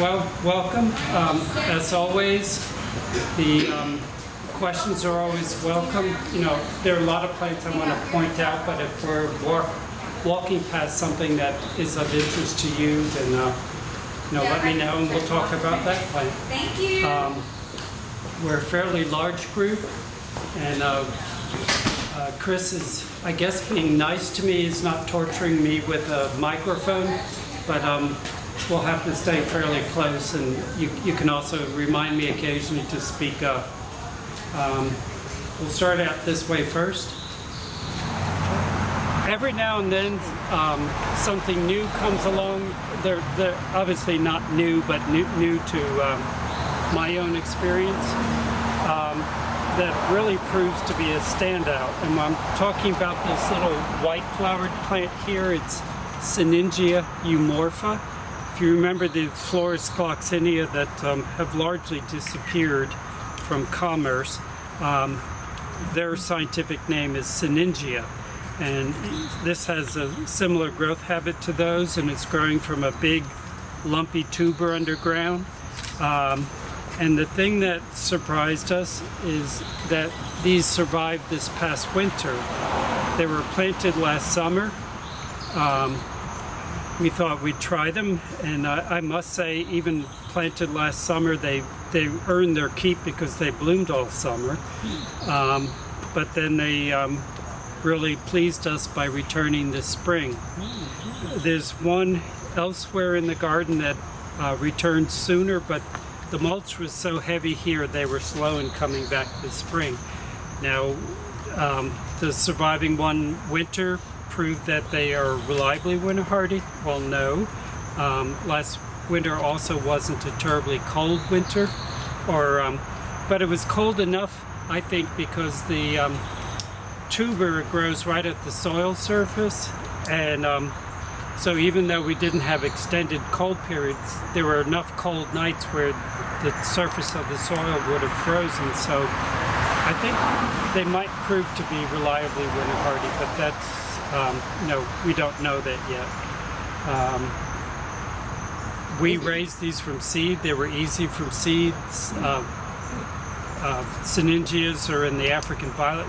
Well, welcome. As always, the questions are always welcome. You know, there are a lot of plants I want to point out, but if we're walking past something that is of interest to you, then let me know and we'll talk about that plant. Thank you. We're a fairly large group, and Chris is, I guess, being nice to me. He's not torturing me with a microphone, but we'll have to stay fairly close, and you can also remind me occasionally to speak up. We'll start out this way first. Every now and then something new comes along. They're obviously not new, but new to my own experience. That really proves to be a standout. And I'm talking about this little white flowered plant here. It's Sinningia eumorpha. If you remember the Flores gloxinia that have largely disappeared from commerce, their scientific name is sinningia. And this has a similar growth habit to those, and it's growing from a big lumpy tuber underground. And the thing that surprised us is that these survived this past winter. They were planted last summer. We thought we'd try them, and I must say, even planted last summer, they earned their keep because they bloomed all summer. But then they really pleased us by returning this spring. There's one elsewhere in the garden that returned sooner, but the mulch was so heavy here they were slow in coming back this spring. Now, the surviving one winter proved that they are reliably winter hardy. Well, no. Last winter also wasn't a terribly cold winter, but it was cold enough, I think, because the tuber grows right at the soil surface, and so even though we didn't have extended cold periods, there were enough cold nights where the surface of the soil would have frozen. So I think they might prove to be reliably winter hardy, but that's, we don't know that yet. We raised these from seed. They were easy from seeds. Sinningias are in the African violet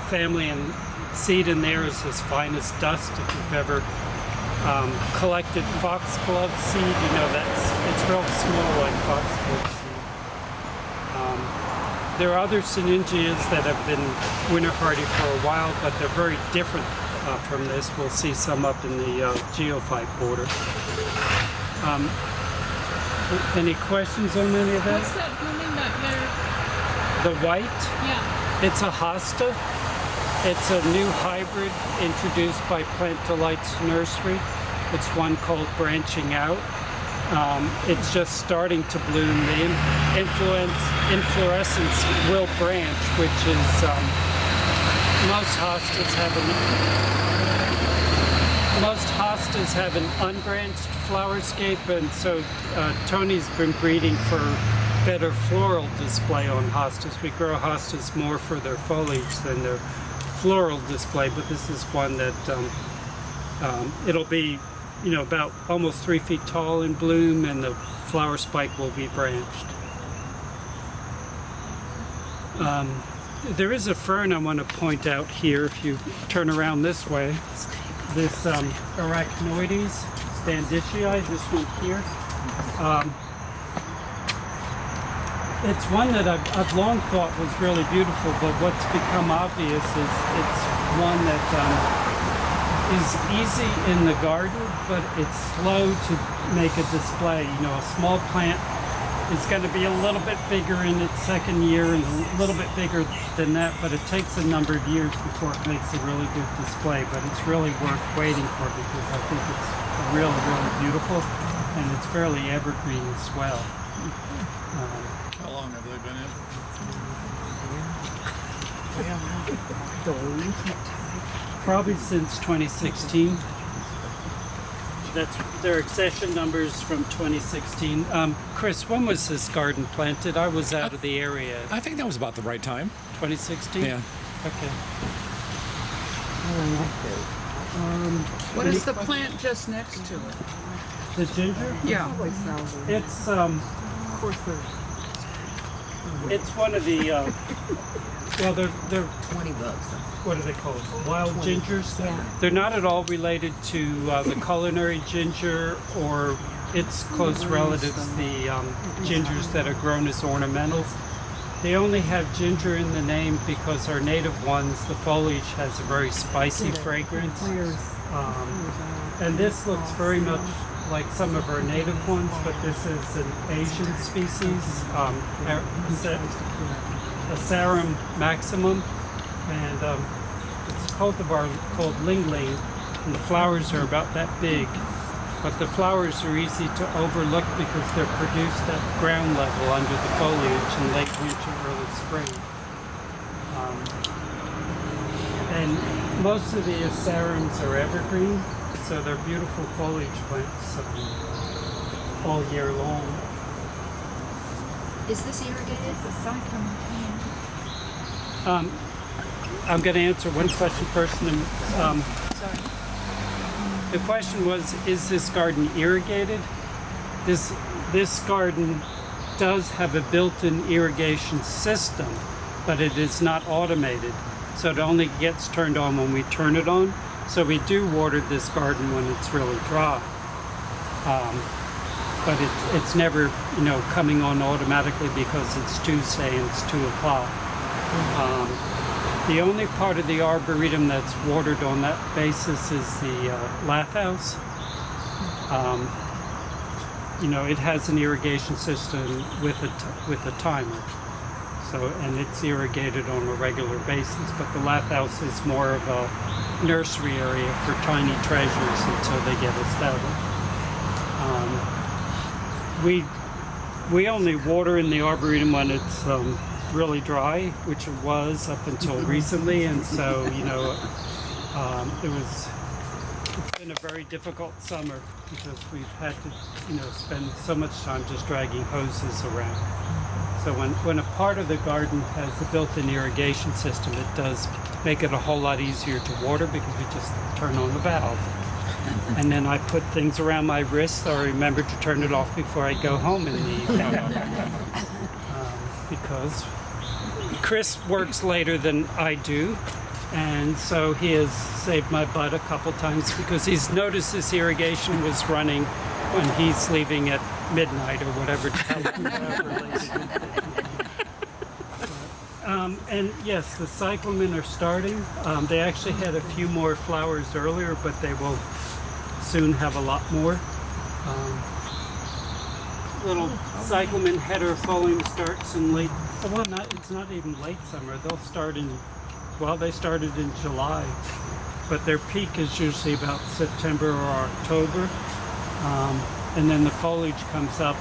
family, and seed in there is as fine as dust. If you've ever collected foxglove seed, you know it's real small, like foxglove seed. There are other sinningias that have been winter hardy for a while, but they're very different from this. We'll see some up in the geophyte border. Any questions on any of that? What's that blooming that The white? Yeah. It's a hosta. It's a new hybrid introduced by Plant Delight's nursery. It's one called Branching Out. It's just starting to bloom. The inflorescence will branch, which is most hostas have an unbranched flower scape, and so Tony's been breeding for better floral display on hostas. We grow hostas more for their foliage than their floral display, but this is one that it'll be, about almost 3 feet tall in bloom, and the flower spike will be branched. There is a fern I want to point out here. If you turn around this way, this Arachnoides standicii, this one here. It's one that I've long thought was really beautiful, but what's become obvious is it's one that is easy in the garden, but it's slow to make a display. A small plant is going to be a little bit bigger in its second year and a little bit bigger than that, but it takes a number of years before it makes a really good display. But it's really worth waiting for because I think it's really, really beautiful, and it's fairly evergreen as well. How long have they been in? Probably since 2016. That's their accession numbers from 2016. Chris, when was this garden planted? I was out of the area. I think that was about the right time. 2016? Yeah. Okay. What is the plant just next to it? The ginger? Yeah. It's Of course, it's one of the well, they're 20 bucks. what are they called? Wild gingers. Yeah. They're not at all related to the culinary ginger or its close relatives, the gingers that are grown as ornamentals. They only have ginger in the name because our native ones, the foliage has a very spicy fragrance. And this looks very much like some of our native ones, but this is an Asian species, Asarum maximum, and it's a cultivar called Ling Ling, and the flowers are about that big, but the flowers are easy to overlook because they're produced at ground level under the foliage in late winter, early spring. And most of the Asarums are evergreen, so they're beautiful foliage plants all year long. Is this irrigated? it's a cyclamen. I'm going to answer one question first, and then Sorry. the question was, is this garden irrigated? This garden does have a built-in irrigation system, but it is not automated. So it only gets turned on when we turn it on. So we do water this garden when it's really dry. But it's never, coming on automatically because it's Tuesday and it's 2 o'clock. The only part of the arboretum that's watered on that basis is the lath house. It has an irrigation system with a timer. So, and it's irrigated on a regular basis, but the lath house is more of a nursery area for tiny treasures until they get established. We only water in the arboretum when it's really dry, which it was up until recently, and so it's been a very difficult summer because we've had to spend so much time just dragging hoses around. So when a part of the garden has a built-in irrigation system, it does make it a whole lot easier to water because we just turn on the valve. And then I put things around my wrist so I remember to turn it off before I go home in the evening. Because Chris works later than I do, and so he has saved my butt a couple times because he's noticed this irrigation was running when he's leaving at midnight or whatever. And yes, the cyclamen are starting. They actually had a few more flowers earlier, but they will soon have a lot more. Little cyclamen heterofolium starts in late, it's not even late summer. They'll start they started in July, but their peak is usually about September or October. And then the foliage comes up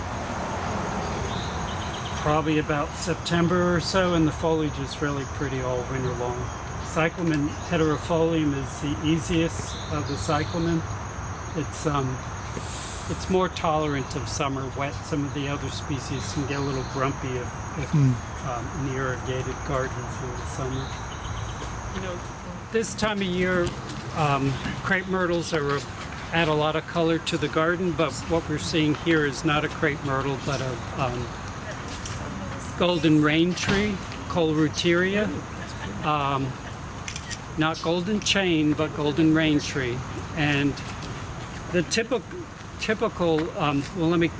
probably about September or so, and the foliage is really pretty all winter long. Cyclamen heterofolium is the easiest of the cyclamen. It's more tolerant of summer wet. Some of the other species can get a little grumpy if in the irrigated gardens in the summer. This time of year, crepe myrtles add a lot of color to the garden, but what we're seeing here is not a crepe myrtle, but a golden rain tree, Coleruteria. Not golden chain, but golden rain tree. And the typical, let me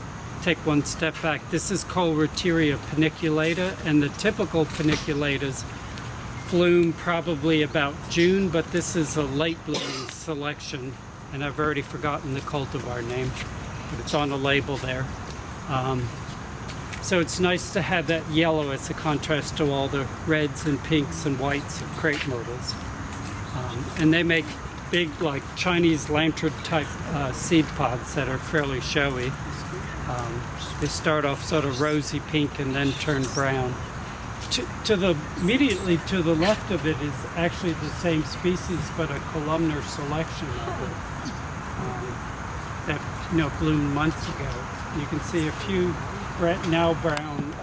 take one step back. This is Coleruteria paniculata, and the typical paniculatas bloom probably about June, but this is a late blooming selection, and I've already forgotten the cultivar name, but it's on the label there. So it's nice to have that yellow as a contrast to all the reds and pinks and whites of crepe myrtles. And they make big, like Chinese lantern type seed pods that are fairly showy. They start off sort of rosy pink and then turn brown. Immediately to the left of it is actually the same species, but a columnar selection of it that bloomed months ago. You can see a few now brown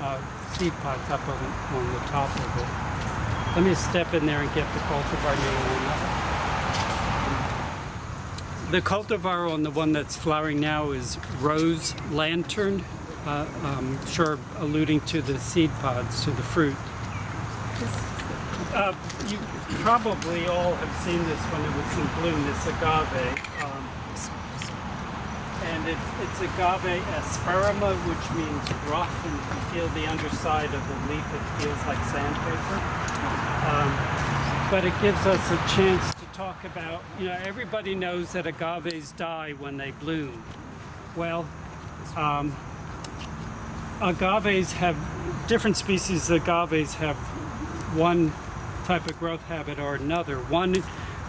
seed pods up on the top of it. Let me step in there and get the cultivar name on that. The cultivar on the one that's flowering now is Rose Lantern, sure alluding to the seed pods, to the fruit. You probably all have seen this when it was in bloom, this agave. And it's agave asperima, which means rough, and if you feel the underside of the leaf, it feels like sandpaper. But it gives us a chance to talk about, everybody knows that agaves die when they bloom. Well, agaves have, different species of agaves have one type of growth habit or another.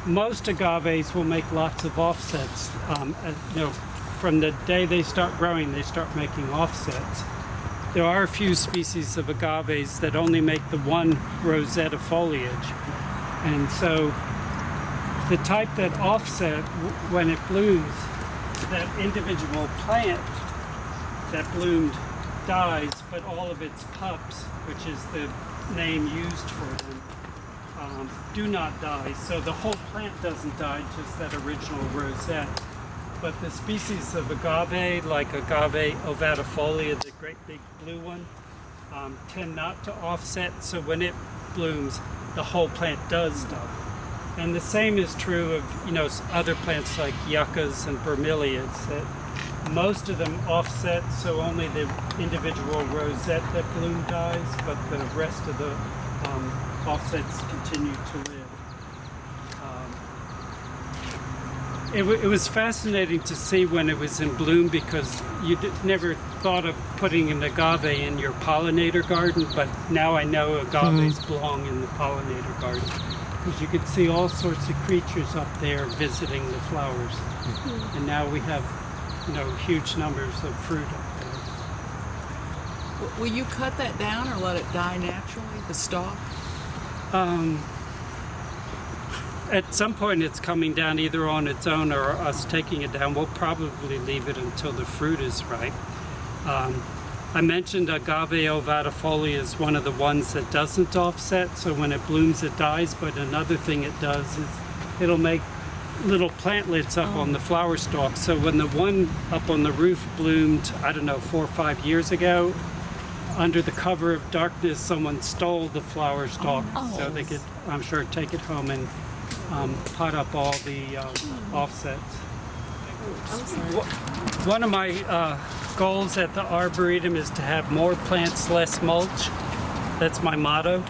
Most agaves will make lots of offsets. From the day they start growing, they start making offsets. There are a few species of agaves that only make the one rosette of foliage. And so the type that offset, when it blooms, that individual plant that bloomed dies, but all of its pups, which is the name used for them, do not die. So the whole plant doesn't die, just that original rosette. But the species of agave, like Agave ovatifolia, the great big blue one, tend not to offset. So when it blooms, the whole plant does die. And the same is true of other plants like yuccas and bromeliads, that most of them offset, so only the individual rosette that bloom dies, but the rest of the offsets continue to live. It was fascinating to see when it was in bloom, because you never thought of putting an agave in your pollinator garden, but now I know agaves belong in the pollinator garden, because you could see all sorts of creatures up there visiting the flowers. And now we have huge numbers of fruit up there. Will you cut that down or let it die naturally, the stalk? At some point it's coming down either on its own or us taking it down. We'll probably leave it until the fruit is ripe. I mentioned Agave ovatifolia is one of the ones that doesn't offset, so when it blooms it dies, but another thing it does is it'll make little plantlets up on the flower stalk. So when the one up on the roof bloomed, 4 or 5 years ago, under the cover of darkness, someone stole the flower stalk, so they could, I'm sure, take it home and pot up all the offsets. One of my goals at the Arboretum is to have more plants, less mulch. That's my motto.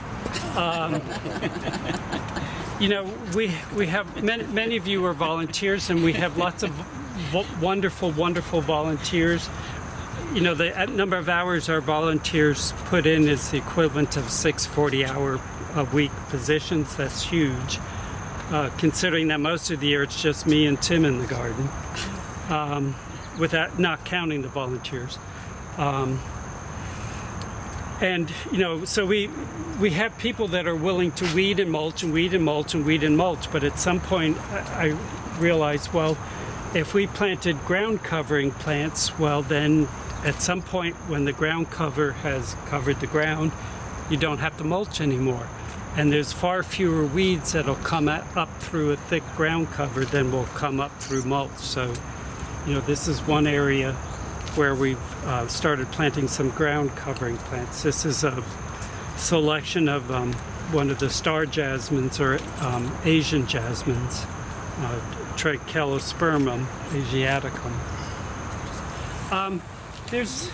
We have many of you are volunteers, and we have lots of wonderful volunteers. The number of hours our volunteers put in is the equivalent of 6 40-hour-a-week positions. That's huge. Considering that most of the year it's just me and Tim in the garden, without not counting the volunteers. So we have people that are willing to weed and mulch and weed and mulch and weed and mulch, but at some point I realized, well, if we planted ground covering plants, well then at some point when the ground cover has covered the ground, you don't have to mulch anymore. And there's far fewer weeds that'll come up through a thick ground cover than will come up through mulch. So, this is one area where we've started planting some ground covering plants. This is a selection of one of the star jasmines, or Asian jasmines, Trachelospermum asiaticum. There's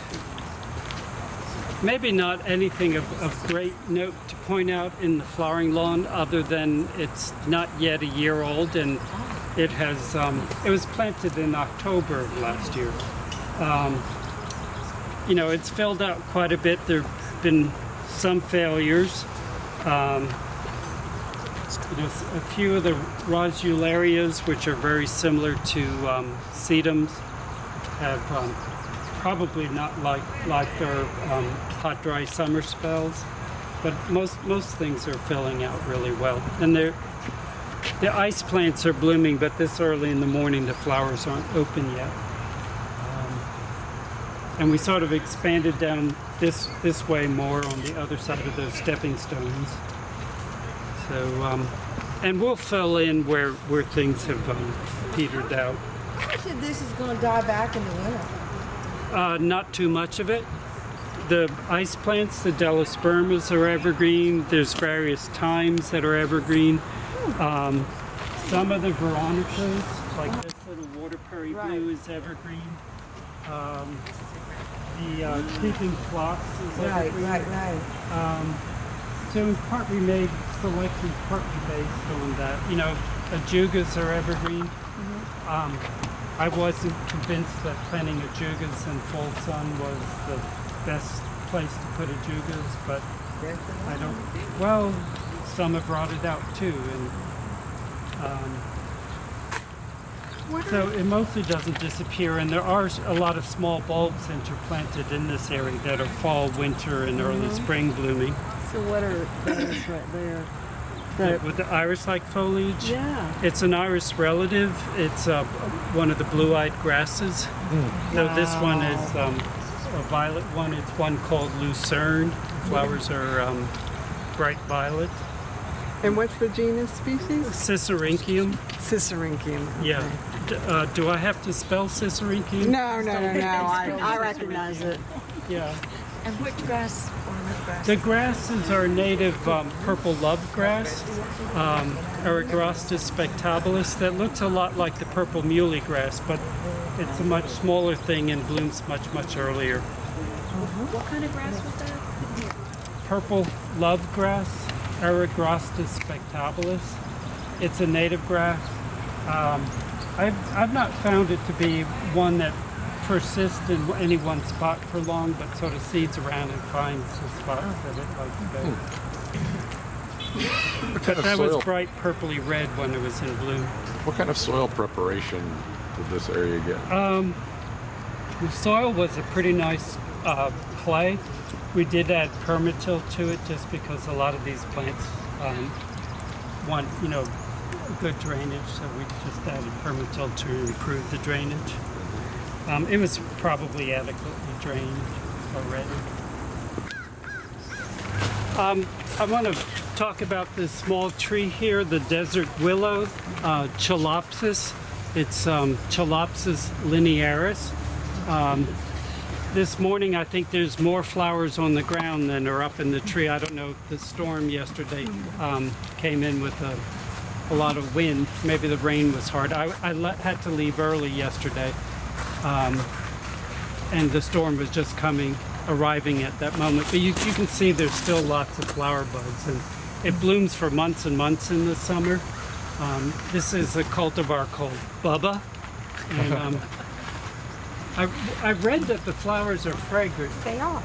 maybe not anything of great note to point out in the flowering lawn, other than it's not yet a year old, and it has it was planted in October of last year. It's filled out quite a bit. There have been some failures. A few of the rosularias, which are very similar to sedums, have probably not like their hot, dry summer spells, but most things are filling out really well. And the ice plants are blooming, but this early in the morning the flowers aren't open yet. And we sort of expanded down this way more on the other side of those stepping stones. So And we'll fill in where things have petered out. Much of this is going to die back in the winter. Not too much of it. The ice plants, the Delospermas, are evergreen. There's various times that are evergreen. Some of the Veronicas, like this little waterberry blue, is evergreen. The creeping phlox is evergreen. Right. So in part we made selections partly based on that. You know, ajugas are evergreen. I wasn't convinced that planting ajugas in full sun was the best place to put ajugas, but I don't. Well, some have rotted out too, and so it mostly doesn't disappear. And there are a lot of small bulbs interplanted in this area that are fall, winter, and early spring blooming. So what are those right there? With the iris-like foliage. Yeah. It's an iris relative. It's one of the blue-eyed grasses. So this one is a violet one. It's one called lucerne. Flowers are bright violet. And what's the genus species? Sisyrinchium. Cicericium. Yeah. Do I have to spell Sisyrinchium? No. I recognize it. Yeah. And which grass? The grasses are native purple love grass, Erigrostis spectabilis, that looks a lot like the purple muley grass, but it's a much smaller thing and blooms much earlier. What kind of grass was that? Purple love grass, Erigrostis spectabilis. It's a native grass. I've not found it to be one that persists in any one spot for long, but sort of seeds around and finds the spots that it likes better. But that was bright purpley red when it was in bloom. What kind of soil preparation did this area get? The soil was a pretty nice clay. We did add permatil to it just because a lot of these plants want, good drainage, so we just added permatil to improve the drainage. It was probably adequately drained already. I want to talk about this small tree here, the desert willow, Chalopsis. It's Chalopsis linearis. This morning I think there's more flowers on the ground than are up in the tree. I don't know if the storm yesterday came in with a lot of wind. Maybe the rain was hard. I had to leave early yesterday. And the storm was just arriving at that moment. But you can see there's still lots of flower buds, and it blooms for months and months in the summer. This is a cultivar called Bubba, and I read that the flowers are fragrant. They are.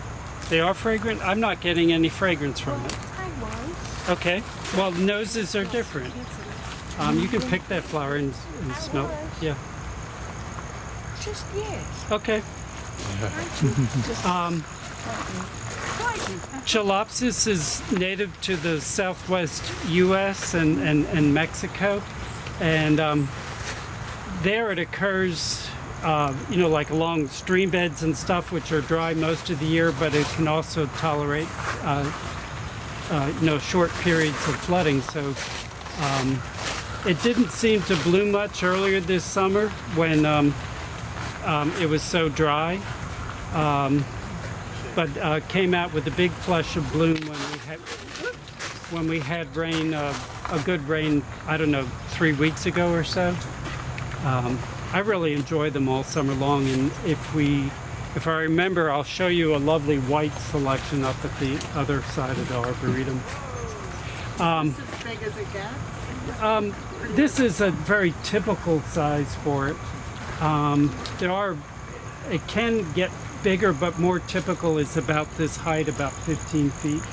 They are fragrant? I'm not getting any fragrance from it. I was. Okay. Well, noses are different. You can pick that flower and smell it. Yeah. Just yes. Okay. Chalopsis is native to the southwest U.S. and Mexico, and there it occurs, like along stream beds and stuff, which are dry most of the year, but it can also tolerate, short periods of flooding. So it didn't seem to bloom much earlier this summer when it was so dry, but came out with a big flush of bloom when we had rain, a good rain, 3 weeks ago or so. I really enjoy them all summer long, and if I remember, I'll show you a lovely white selection up at the other side of the arboretum. Is this as big as it gets? This is a very typical size for it. It can get bigger, but more typical is about this height, about 15 feet.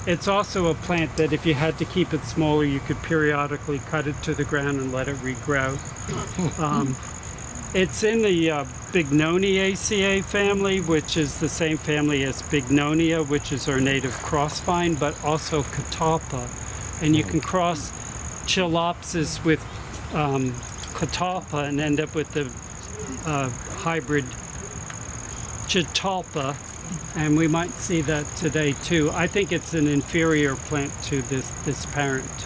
It's also a plant that if you had to keep it smaller, you could periodically cut it to the ground and let it regrow. It's in the Bignonia family, which is the same family as Bignonia, which is our native crossvine, but also catalpa. And you can cross Chalopsis with catalpa and end up with the hybrid Chitalpa, and we might see that today too. I think it's an inferior plant to this parent.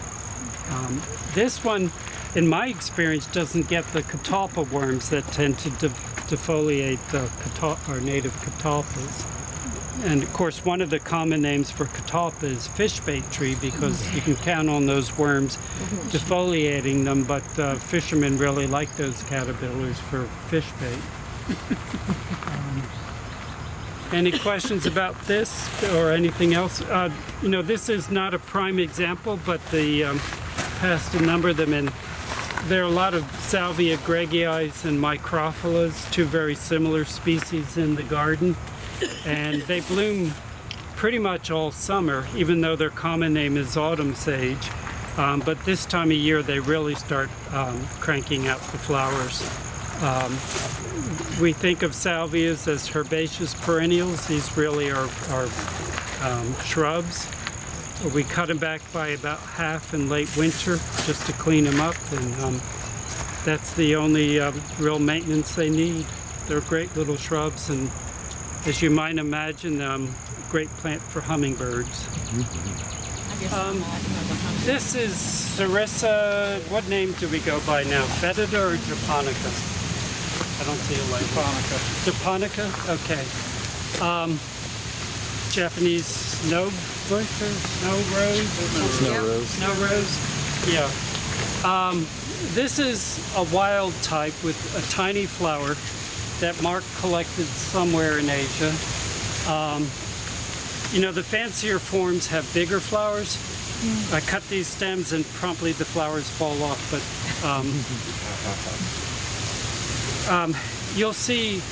This one, in my experience, doesn't get the catalpa worms that tend to defoliate our native catalpas. And of course, one of the common names for catalpa is fishbait tree because you can count on those worms defoliating them, but fishermen really like those caterpillars for fishbait. Any questions about this or anything else? This is not a prime example, but the passed a number of them, and there are a lot of Salvia gregiis and microphyllus, two very similar species in the garden, and they bloom pretty much all summer, even though their common name is autumn sage. But this time of year, they really start cranking out the flowers. We think of salvias as herbaceous perennials. These really are shrubs. We cut them back by about half in late winter just to clean them up, and that's the only real maintenance they need. They're great little shrubs, and as you might imagine, great plant for hummingbirds. This is Sarissa. What name do we go by now? Fetida or Japonica? I don't see a light. Japonica. Japonica? Okay. Japanese snow bush or snow rose? Snow rose. Yeah. This is a wild type with a tiny flower that Mark collected somewhere in Asia. The fancier forms have bigger flowers. I cut these stems and promptly the flowers fall off, but you'll see,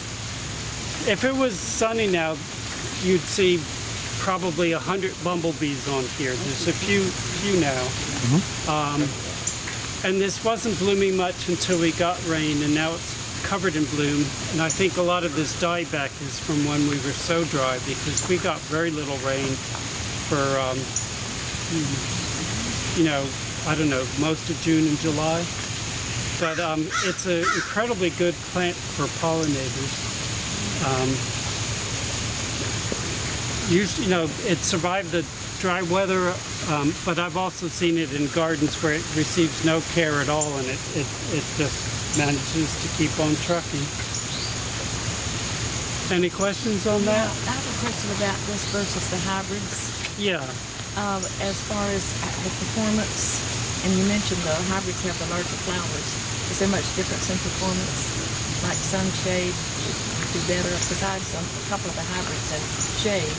if it was sunny now, you'd see probably 100 bumblebees on here. There's a few now. And this wasn't blooming much until we got rain, and now it's covered in bloom. And I think a lot of this dieback is from when we were so dry, because we got very little rain for, I don't know, most of June and July. But it's an incredibly good plant for pollinators. Usually, it survived the dry weather, but I've also seen it in gardens where it receives no care at all, and it just manages to keep on trucking. Any questions on that? I have a question about this versus the hybrids. Yeah. As far as the performance, and you mentioned the hybrids have the larger flowers. Is there much difference in performance? Like sunshade do better? Because I have a couple of the hybrids in shade,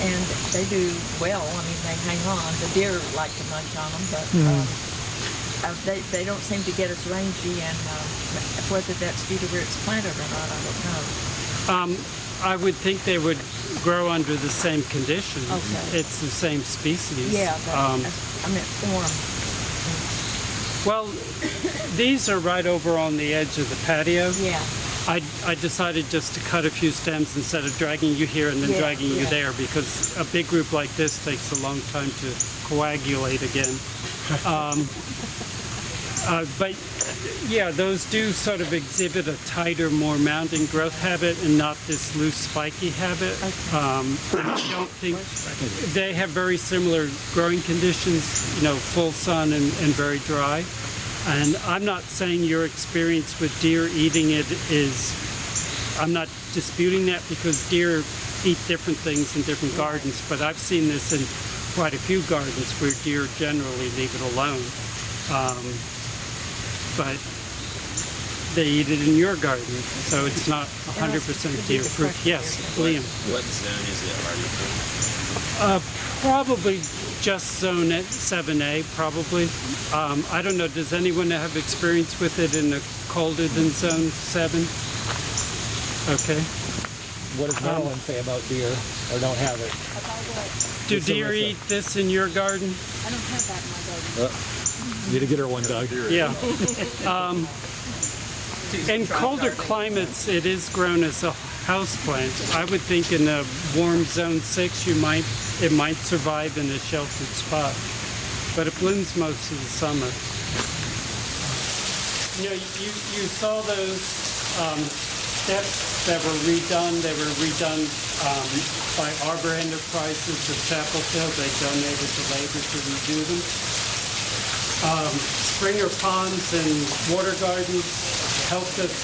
and they do well. I mean, they hang on. The deer like to munch on them, but they don't seem to get as rangy, and whether that's due to where it's planted or not, I don't know. I would think they would grow under the same conditions. Okay. It's the same species. Yeah, but I meant form. Well, these are right over on the edge of the patio. Yeah. I decided just to cut a few stems instead of dragging you here and then dragging you there, because a big group like this takes a long time to coagulate again. But yeah, those do sort of exhibit a tighter, more mounding growth habit and not this loose, spiky habit. I don't think they have very similar growing conditions, full sun and very dry. And I'm not saying your experience with deer eating it is, I'm not disputing that, because deer eat different things in different gardens, but I've seen this in quite a few gardens where deer generally leave it alone. But they eat it in your garden, so it's not 100% deer fruit. Yes, Liam. What zone is it already? Probably just zone 7A, probably. I don't know, does anyone have experience with it in a colder than zone 7? Okay. What does Maryland say about deer, or don't have it? Do deer eat this in your garden? I don't have that in my garden. You need to get her one, Doug. Yeah. In colder climates, it is grown as a houseplant. I would think in a warm zone 6, it might survive in a sheltered spot, but it blooms most of the summer. You saw those steps that were redone. They were redone by Arbor Enterprises of Chapel Hill. They donated the labor to redo them. Springer ponds and water gardens helped us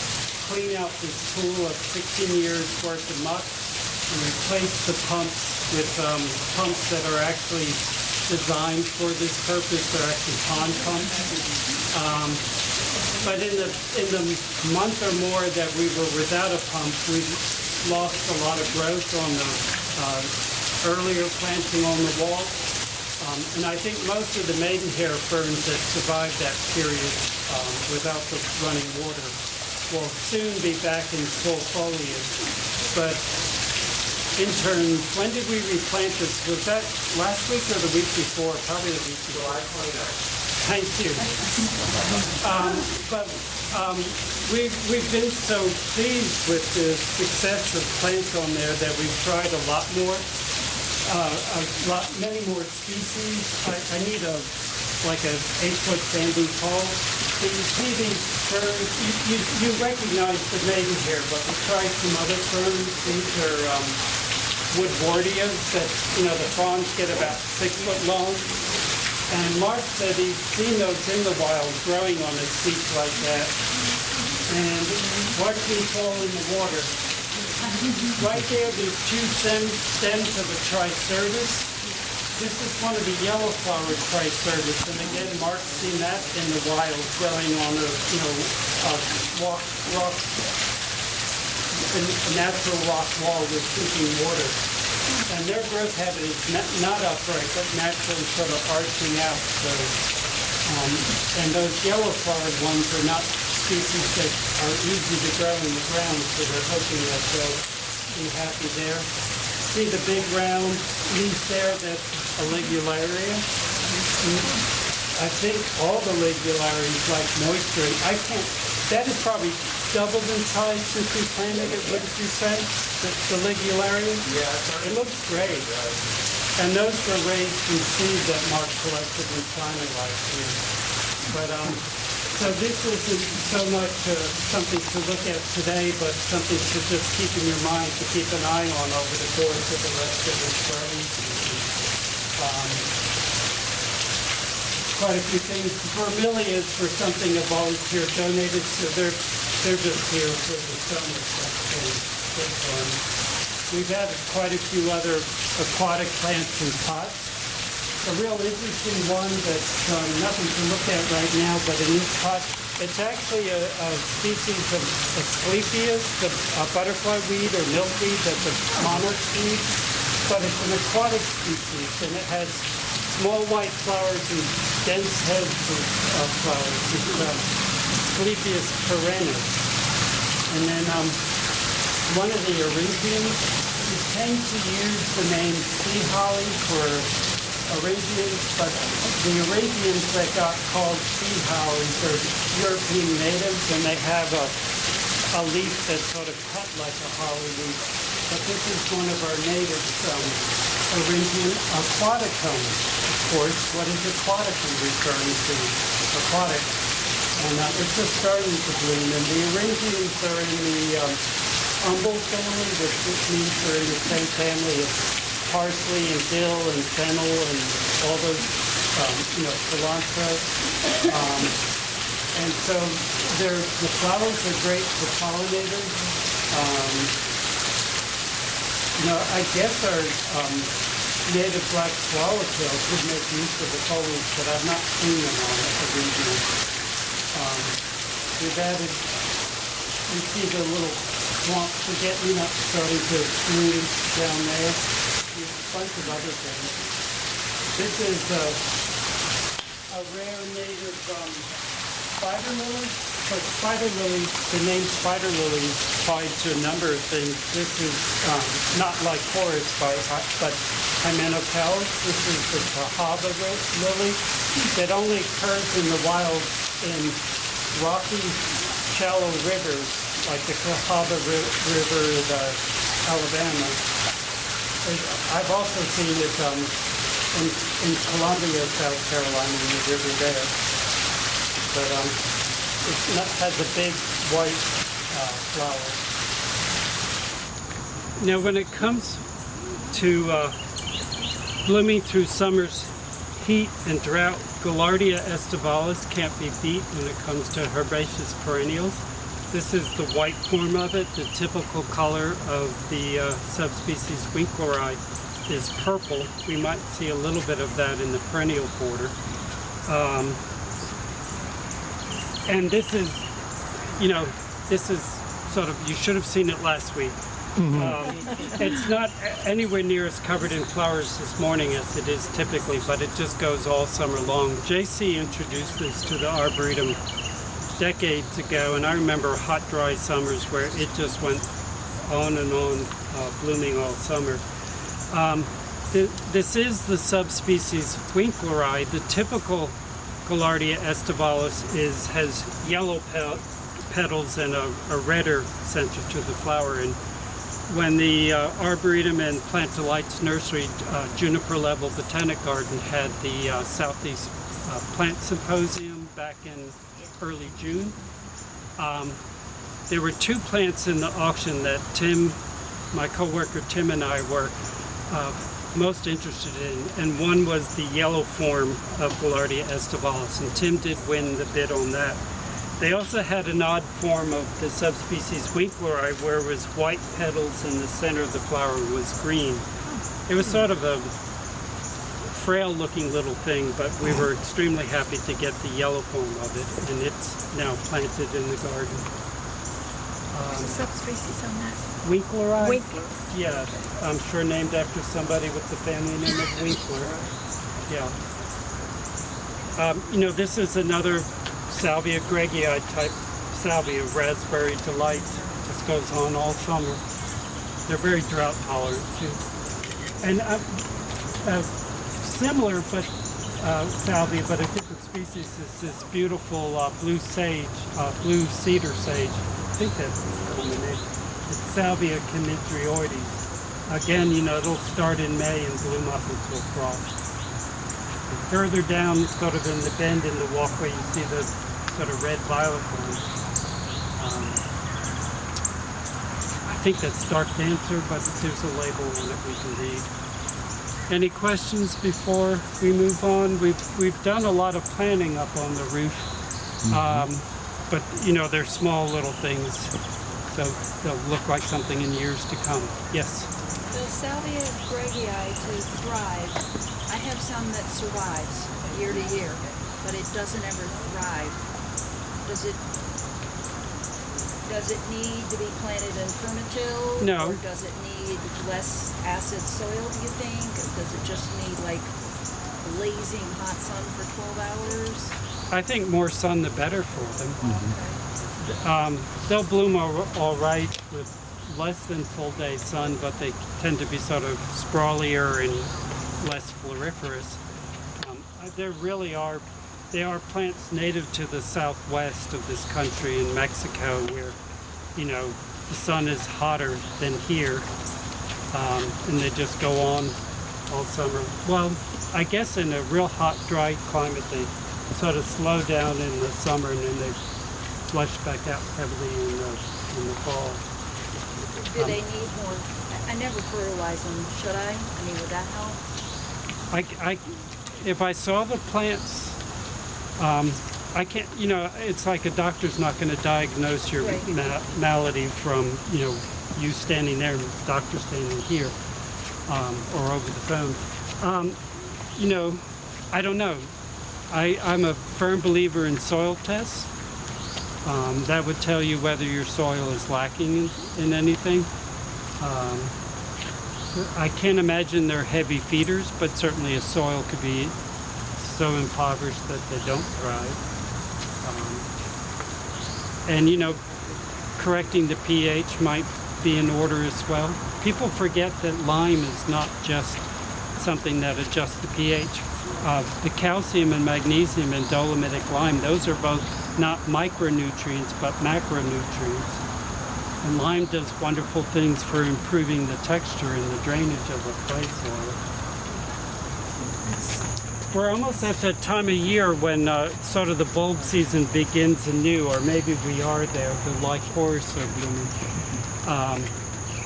clean out this pool of 16 years worth of muck and replace the pumps with pumps that are actually designed for this purpose. They're actually pond pumps. But in the month or more that we were without a pump, we lost a lot of growth on the earlier planting on the wall. And I think most of the maidenhair ferns that survived that period without the running water will soon be back in full foliage. But in turn, when did we replant this? Was that last week or the week before? Probably the week before. July 29th. Thank you. We've been so pleased with the success of plants on there that we've tried a lot more. Many more species. I need like an 8-foot bamboo pole. So you see these ferns, you recognize the maidenhair, but we tried some other ferns. These are woodwardias that, the fronds get about 6 foot long. And Mark said he's seen those in the wild growing on a seat like that. And watch them fall in the water. Right there, there's 2 stems of a tricertis. This is one of the yellow-flowered tricertis, and again, Mark's seen that in the wild, growing on a natural rock wall with seeping water. And their growth habit is not upright, but naturally sort of arching out. So, and those yellow-flowered ones are not species that are easy to grow in the ground, so they're hoping that they'll be happy there. See the big round leaf there? That's a ligularia. I think all the ligularias like moisture. That is probably doubled in size since we planted it. What did you say? The ligularia? Yeah. It looks great. And those were raised from seed that Mark collected in China last year. But so this isn't so much something to look at today, but something to just keep in your mind, to keep an eye on over the course of the rest of the growing season. Quite a few things. Bromeliads for something a volunteer donated, so they're just here for the summer. That's fun. We've added quite a few other aquatic plants and pots. A real interesting one that's nothing to look at right now, but in this pot, it's actually a species of Asclepias, the butterfly weed or milkweed that's a monarch weed, but it's an aquatic species, and it has small white flowers and dense heads of flowers. It's Asclepias perennials. And then one of the Arabians, we tend to use the name sea holly for Arabians, but the Arabians that got called sea hollies are European natives, and they have a leaf that's sort of cut like a holly leaf. But this is one of our native Arabian aquaticum. Of course, what is aquaticum referring to? Aquatic. And it's just starting to bloom. And the Arabians are in the umbel family, which means they're in the same family as parsley and dill and fennel and all those, cilantro. And so the flowers are great for pollinators. I guess our native black swallowtail could make use of the foliage, but I've not seen them on the region. We've added, you see the little swamp forget-me-not starting to bloom down there. There's a bunch of other things. This is a rare native spider lily. So spider lily, the name spider lily is tied to a number of things. This is not like Horace, but Hymenocallis. This is the Cahaba lily that only occurs in the wild in rocky, shallow rivers like the Cahaba River in Alabama. I've also seen it in Columbia, South Carolina, in the river there. But it has a big white flower. Now when it comes to blooming through summers heat and drought, Gaillardia estivalis can't be beat when it comes to herbaceous perennials. This is the white form of it. The typical color of the subspecies Winkleri is purple. We might see a little bit of that in the perennial border. And this is, this is sort of, you should have seen it last week. It's not anywhere near as covered in flowers this morning as it is typically, but it just goes all summer long. JC introduced this to the Arboretum decades ago, and I remember hot, dry summers where it just went on and on, blooming all summer. This is the subspecies Winkleri. The typical Gaillardia estivalis has yellow petals and a redder center to the flower. And when the Arboretum and Plant Delights Nursery Juniper Level Botanic Garden had the Southeast Plant Symposium back in early June, there were 2 plants in the auction that Tim, my coworker Tim, and I were most interested in, and one was the yellow form of Gaillardia estivalis, and Tim did win the bid on that. They also had an odd form of the subspecies Winkleri where it was white petals and the center of the flower was green. It was sort of a frail looking little thing, but we were extremely happy to get the yellow form of it, and it's now planted in the garden. What's the subspecies on that? Winkleri? Winkler. Yeah, I'm sure named after somebody with the family name of Winkler. Yeah. This is another Salvia gregii type salvia, raspberry delight. Just goes on all summer. They're very drought tolerant too. And similar, but salvia, but a different species is this beautiful blue sage, blue cedar sage. I think that's the common name. It's Salvia canitrioides. Again, it'll start in May and bloom up until frost. And further down, sort of in the bend in the walkway, you see the sort of red violet one. I think that's Dark Dancer, but there's a label on it we can read. Any questions before we move on? We've done a lot of planting up on the roof, but they're small little things, so they'll look like something in years to come. Yes. The Salvia gregii to thrive, I have some that survives year to year, but it doesn't ever thrive. Does it need to be planted in permatil? No. Or does it need less acid soil, do you think? Or does it just need like blazing hot sun for 12 hours? I think more sun the better for them. They'll bloom all right with less than full day sun, but they tend to be sort of sprawlier and less floriferous. They are plants native to the southwest of this country in Mexico, where the sun is hotter than here, and they just go on all summer. Well, I guess in a real hot, dry climate, they sort of slow down in the summer, and then they flush back out heavily in the fall. Do they need more? I never fertilize them. Should I? I mean, would that help? If I saw the plants, I can't, it's like a doctor's not going to diagnose your malady from, you standing there and the doctor standing here, or over the phone. I don't know. I'm a firm believer in soil tests. That would tell you whether your soil is lacking in anything. I can't imagine they're heavy feeders, but certainly a soil could be so impoverished that they don't thrive. And correcting the pH might be in order as well. People forget that lime is not just something that adjusts the pH. The calcium and magnesium in dolomitic lime, those are both not micronutrients but macronutrients. And lime does wonderful things for improving the texture and the drainage of a clay soil. We're almost at that time of year when sort of the bulb season begins anew, or maybe we are there. The lycoris are blooming.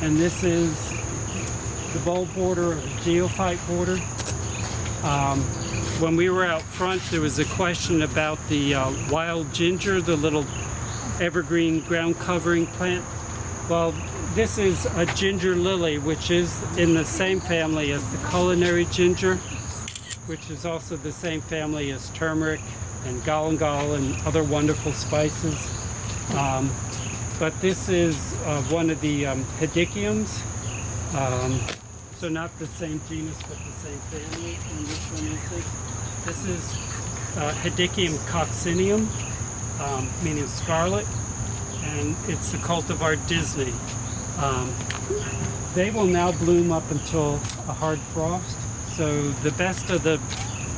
And this is the bulb border or the geophyte border. when we were out front, there was a question about the wild ginger, the little evergreen ground covering plant. Well, this is a ginger lily, which is in the same family as the culinary ginger, which is also the same family as turmeric and galangal and other wonderful spices. But this is one of the hedychiums. So not the same genus, but the same family. And which one is it? This is Hedychium coccinea, meaning scarlet, and it's the cultivar Disney. They will now bloom up until a hard frost. So the best of the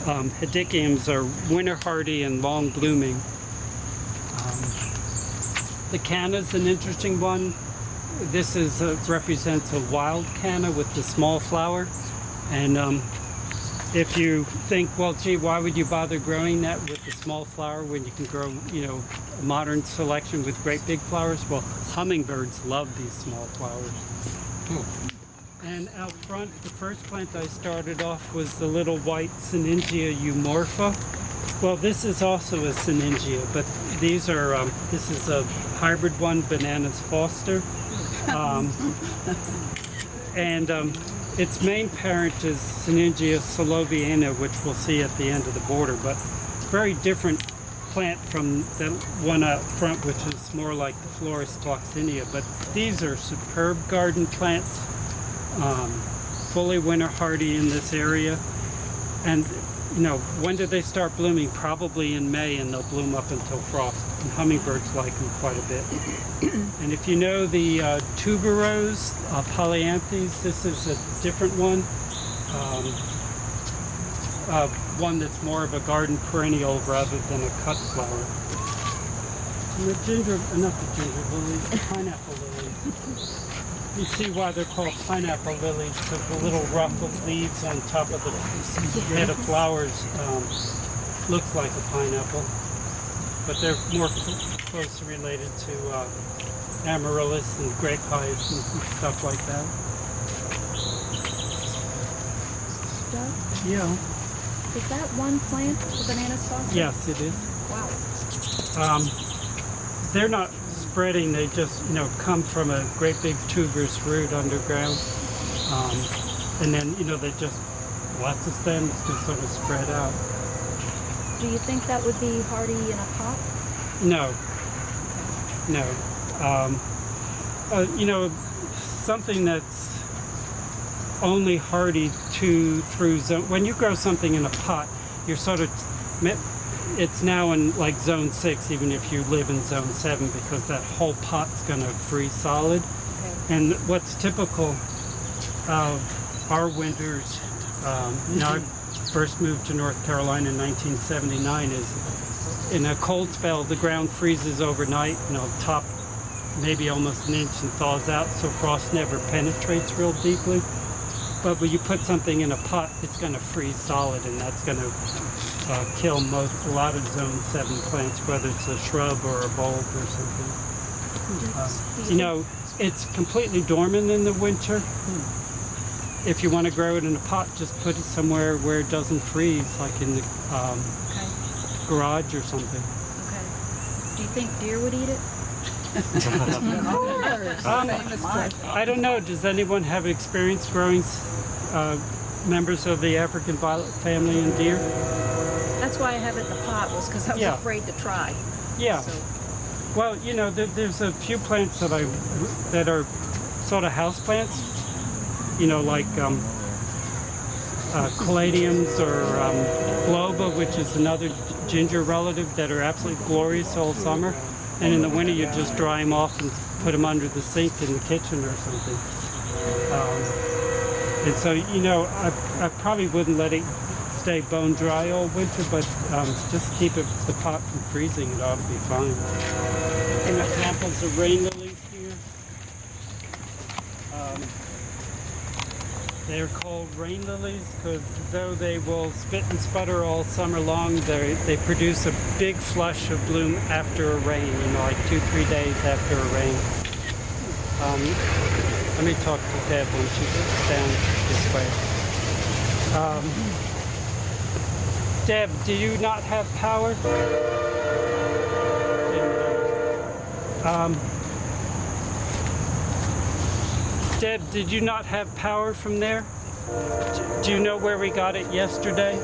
hedychiums are winter hardy and long blooming. The canna is an interesting one. This is represents a wild canna with the small flower, and if you think, well, gee, why would you bother growing that with the small flower when you can grow, you know, a modern selection with great big flowers? Well, hummingbirds love these small flowers. And out front, the first plant I started off was the little white sinningia eumorpha. Well, this is also a sinningia, but these are, this is a hybrid one, Bananas Foster. Its main parent is Sinningia salviana, which we'll see at the end of the border, but very different plant from the one out front, which is more like the Florus Tloxinia. But these are superb garden plants, fully winter hardy in this area. And you know, when do they start blooming? Probably in May, and they'll bloom up until frost. And hummingbirds like them quite a bit. And if you know the tuberose, polyanthes, this is a different one. One that's more of a garden perennial rather than a cut flower. And the ginger, not the ginger lilies, the pineapple lilies. You see why they're called pineapple lilies, because the little ruffled leaves on top of the head of flowers looks like a pineapple. But they're more closely related to amaryllis and grape hyacinths and stuff like that. Doug, Yeah. is that one plant, the banana sauce? Yes, it is. Wow. They're not spreading, they just, you know, come from a great big tuberous root underground. And then, you know, they just, lots of stems just sort of spread out. Do you think that would be hardy in a pot? No. No. You know, something that's only hardy through zone. When you grow something in a pot, you're sort of, it's now in like zone 6, even if you live in zone 7, because that whole pot's going to freeze solid. Okay. And what's typical of our winters, you know, I first moved to North Carolina in 1979, is in a cold spell, the ground freezes overnight, you know, top maybe almost an inch and thaws out, so frost never penetrates real deeply. But when you put something in a pot, it's going to freeze solid, and that's going to kill a lot of zone 7 plants, whether it's a shrub or a bulb or something. You know, it's completely dormant in the winter. If you want to grow it in a pot, just put it somewhere where it doesn't freeze, like in the garage or something. Okay. Do you think deer would eat it? I don't know. Does anyone have experience growing members of the African violet family in deer? That's why I have it in the pot, was because I was afraid to try. Yeah. So. Well, you know, there's a few plants that are sort of house plants. You know, like caladiums or globa, which is another ginger relative, that are absolutely glorious all summer. And in the winter, you just dry them off and put them under the sink in the kitchen or something. And so, you know, I probably wouldn't let it stay bone dry all winter, but just keep the pot from freezing. It ought to be fine. Some examples of rain lilies here. They're called rain lilies because though they will spit and sputter all summer long, they produce a big flush of bloom after a rain, you know, like 2-3 days after a rain. Let me talk to Deb when she gets down this way. Deb, do you not have power? Deb, did you not have power from there? Do you know where we got it yesterday?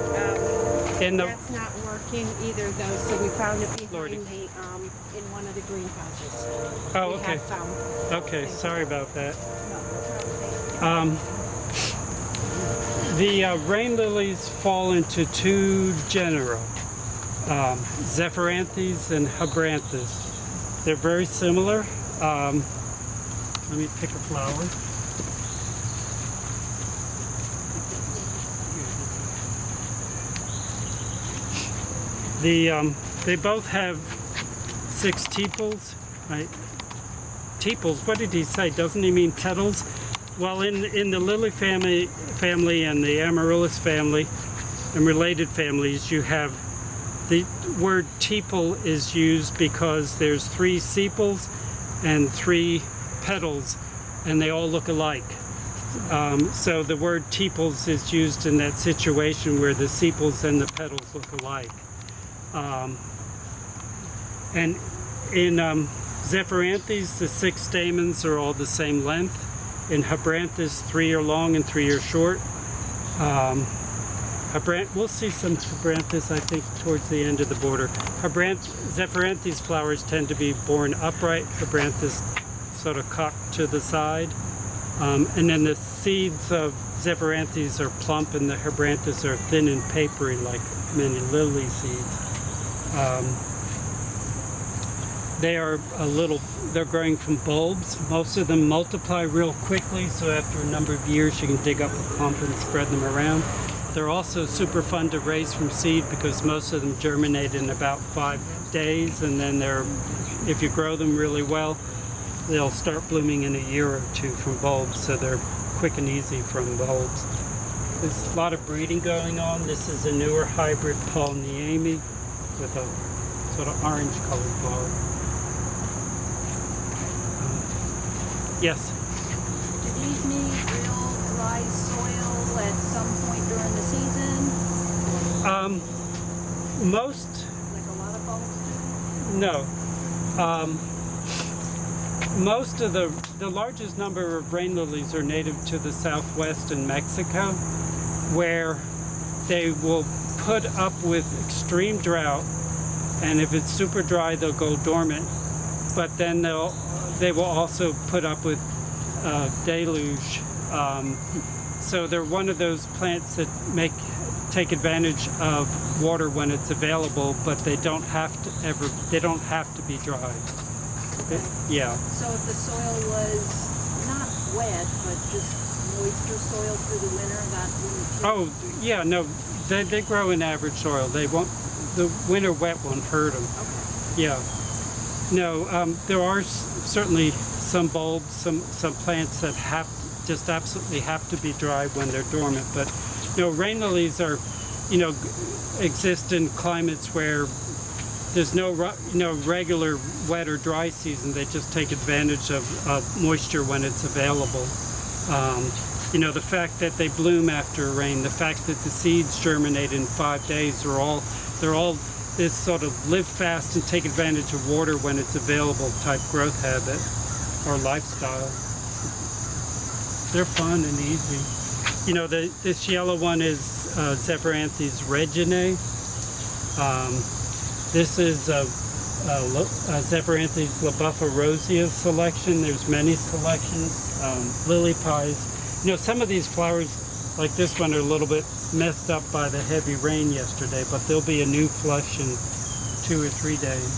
That's not working either, though. So we found it behind Lordy. in one of the greenhouses. Oh, We okay. have found. Okay, sorry about that. No, The rain lilies fall into two genera, Zephyranthes and Hybranthus. They're very similar. Let me pick a flower. They both have 6 tepals, right? Tepals, what did he say? Doesn't he mean petals? Well, in the lily family and the amaryllis family and related families, you have the word tepal is used because there's 3 sepals and 3 petals, and they all look alike. So the word tepals is used in that situation where the sepals and the petals look alike. And in Zephyranthes, the 6 stamens are all the same length. In Hybranthus, 3 are long and 3 are short. We'll see some Hybranthus, I think, towards the end of the border. Zephyranthes flowers tend to be borne upright. Hybranthus sort of cocked to the side. And then the seeds of Zephyranthes are plump and the Hybranthus are thin and papery like many lily seeds. They're growing from bulbs. Most of them multiply real quickly, so after a number of years you can dig up a clump and spread them around. They're also super fun to raise from seed because most of them germinate in about 5 days, and then if you grow them really well, they'll start blooming in a year or 2 from bulbs, so they're quick and easy from bulbs. There's a lot of breeding going on. This is a newer hybrid Paul Niemi with a sort of orange colored flower. Yes? Do these need real dry soil at some point during the season? Most, Like a lot of bulbs do? no. Most of the largest number of rain lilies are native to the southwest in Mexico, where they will put up with extreme drought, and if it's super dry, they'll go dormant. But then they will also put up with deluge. So they're one of those plants that take advantage of water when it's available, but they don't have to be dry. Yeah. So if the soil was not wet, but just moisture soil through the winter, that wouldn't... Oh, yeah, no, they grow in average soil. They won't, the winter wet won't hurt them. Okay. Yeah. No, there are certainly some bulbs, some plants that just absolutely have to be dry when they're dormant. But, rain lilies are, exist in climates where there's no regular wet or dry season. They just take advantage of moisture when it's available. The fact that they bloom after rain, the fact that the seeds germinate in 5 days, they're all this sort of live fast and take advantage of water when it's available type growth habit or lifestyle. They're fun and easy. This yellow one is Zephyranthes reginae. This is a Zephyranthes labuffa rosea selection. There's many selections. Lily pies. Some of these flowers, like this one, are a little bit messed up by the heavy rain yesterday, but there'll be a new flush in 2 or 3 days.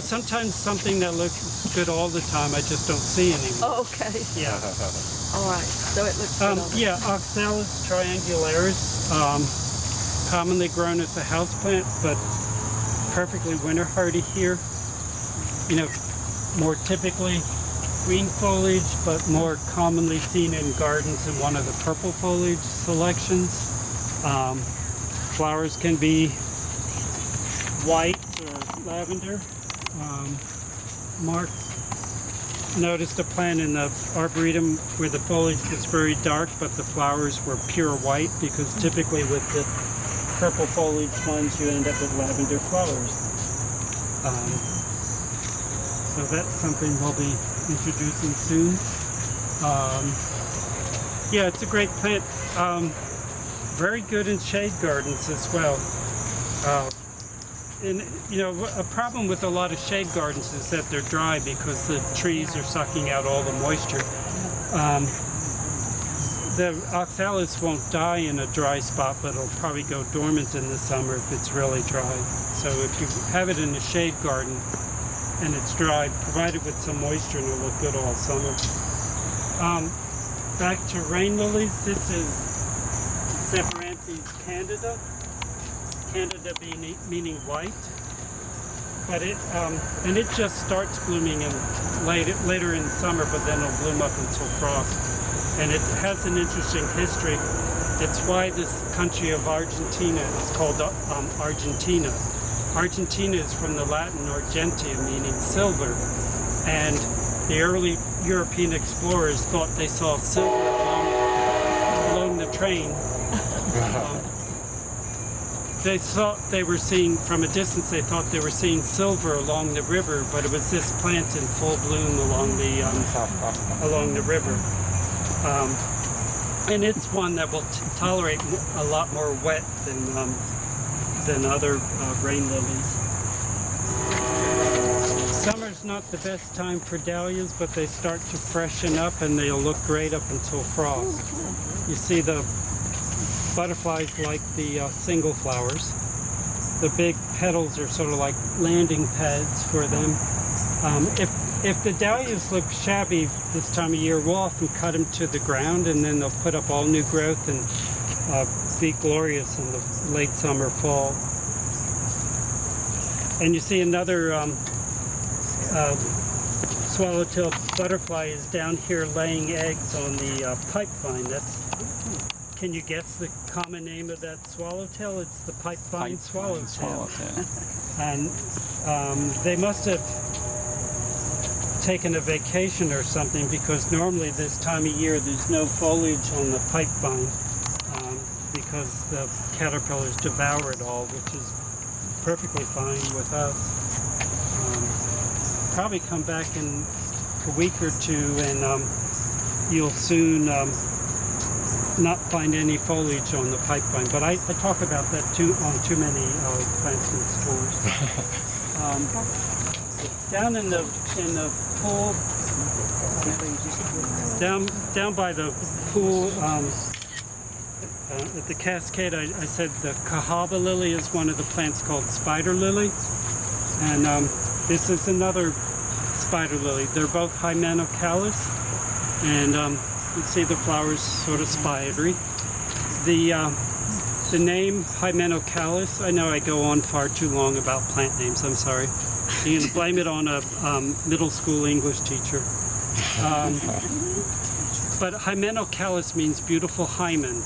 Sometimes something that looks good all the time, I just don't see anymore. Oh, okay. Yeah. All right. So it looks good. Yeah, Oxalis triangularis, commonly grown as a houseplant, but perfectly winter hardy here. More typically green foliage, but more commonly seen in gardens in one of the purple foliage selections. Flowers can be white or lavender. Marks. noticed a plant in the arboretum where the foliage was very dark, but the flowers were pure white, because typically with the purple foliage ones, you end up with lavender flowers. So that's something we'll be introducing soon. Yeah, it's a great plant. Very good in shade gardens as well. And you know, a problem with a lot of shade gardens is that they're dry because the trees are sucking out all the moisture. The oxalis won't die in a dry spot, but it'll probably go dormant in the summer if it's really dry. So if you have it in a shade garden and it's dry, provide it with some moisture and it'll look good all summer. Back to rain lilies, this is Zephyranthes candida. Candida meaning white, but it just starts blooming later in summer, but then it'll bloom up until frost. And it has an interesting history. It's why this country of Argentina is called Argentina. Argentina is from the Latin argentia, meaning silver, and the early European explorers thought they saw silver along the train. They thought they were seeing, from a distance, they thought they were seeing silver along the river, but it was this plant in full bloom along the river. And it's one that will tolerate a lot more wet than other rain lilies. Summer's not the best time for dahlias, but they start to freshen up and they'll look great up until frost. You see the butterflies like the single flowers. The big petals are sort of like landing pads for them. If the dahlias look shabby this time of year, we'll often cut them to the ground and then they'll put up all new growth and be glorious in the late summer, fall. And you see another swallowtail butterfly is down here laying eggs on the pipe vine. Can you guess the common name of that swallowtail? It's the pipe vine swallowtail. And they must have taken a vacation or something, because normally this time of year there's no foliage on the pipe vine because the caterpillars devour it all, which is perfectly fine with us. Probably come back in a week or two and you'll soon not find any foliage on the pipe vine, but I talk about that on too many plants and stores. Down in the pool, down by the pool at the cascade, I said the cahaba lily is one of the plants called spider lily, and this is another spider lily. They're both hymenocallis, and you see the flowers sort of spidery. The name hymenocallis, I know I go on far too long about plant names, I'm sorry. You can blame it on a middle school English teacher. But hymenocallis means beautiful hymen,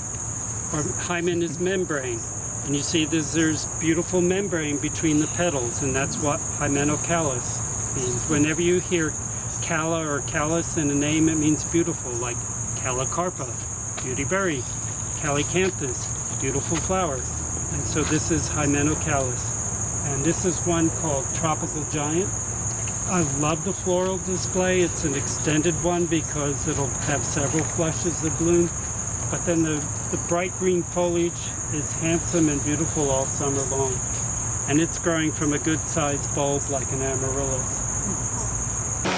or hymen is membrane. And you see there's beautiful membrane between the petals, and that's what hymenocallis means. Whenever you hear calla or callus in a name, it means beautiful, like Calicarpa, beauty berry, Calicanthus, beautiful flower. And so this is hymenocallis. And this is one called Tropical Giant. I love the floral display. It's an extended one because it'll have several flushes of bloom. But then the bright green foliage is handsome and beautiful all summer long. And it's growing from a good sized bulb like an amaryllis. All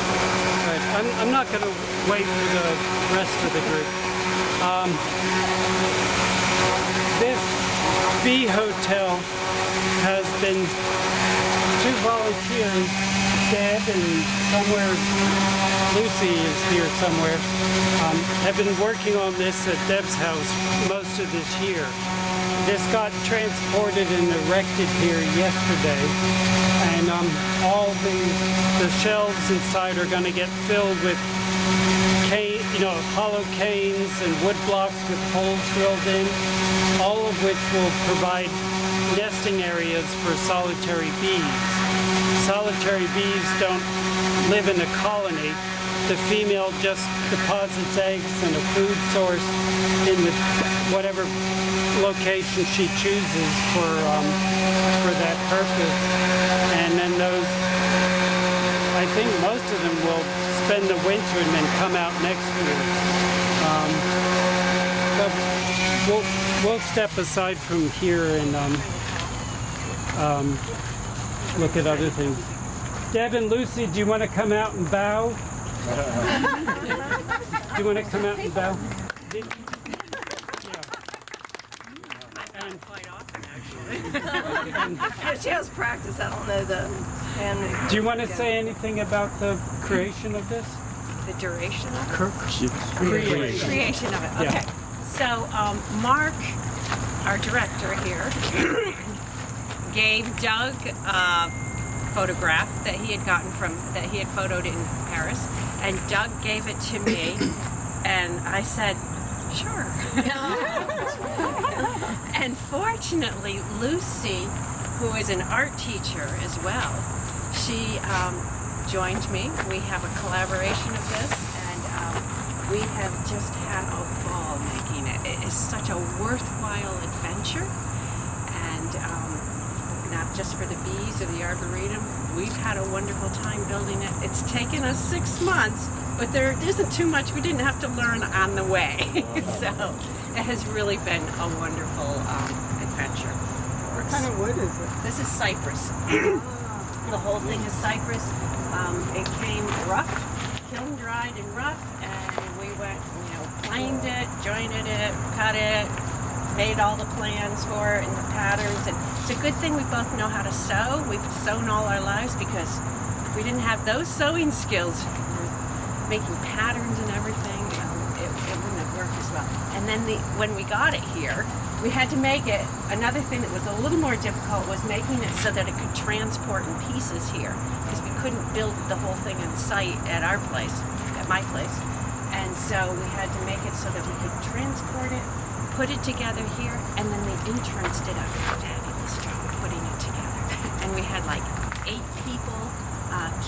right, I'm not going to wait for the rest of the group. This bee hotel has been two volunteers, Deb and somewhere Lucy is here somewhere, have been working on this at Deb's house most of this year. This got transported and erected here yesterday, and all the shelves inside are going to get filled with hollow canes and wood blocks with holes drilled in, all of which will provide nesting areas for solitary bees. Solitary bees don't live in a colony. the female just deposits eggs and a food source in the whatever location she chooses for that purpose. And then those, I think most of them will spend the winter and then come out next year. But we'll step aside from here and look at other things. Deb and Lucy, do you want to come out and bow? Do you want to come out and bow? She has practice. I don't know the hand movements. Do you want to say anything about the creation of this? The duration of it? Creation of it. Yeah. Okay. So Mark, our director here, gave Doug a photograph that he had photoed in Paris, and Doug gave it to me, and I said, sure. And fortunately, Lucy, who is an art teacher as well, she joined me. We have a collaboration of this, and we have just had a ball making it. It is such a worthwhile adventure, and not just for the bees or the arboretum. We've had a wonderful time building it. It's taken us 6 months, but there isn't too much we didn't have to learn on the way. So it has really been a wonderful adventure. What kind of wood is it? This is cypress. The whole thing is cypress. It came rough, kiln dried and rough, and we went, planed it, jointed it, cut it, made all the plans for it and the patterns. And it's a good thing we both know how to sew. We've sewn all our lives, because if we didn't have those sewing skills, making patterns and everything, it wouldn't have worked as well. And then when we got it here, we had to make it. Another thing that was a little more difficult was making it so that it could transport in pieces here, because we couldn't build the whole thing on site at our place, at my place. And so we had to make it so that we could transport it, put it together here, and then the interns did a fabulous job putting it together. And we had like 8 people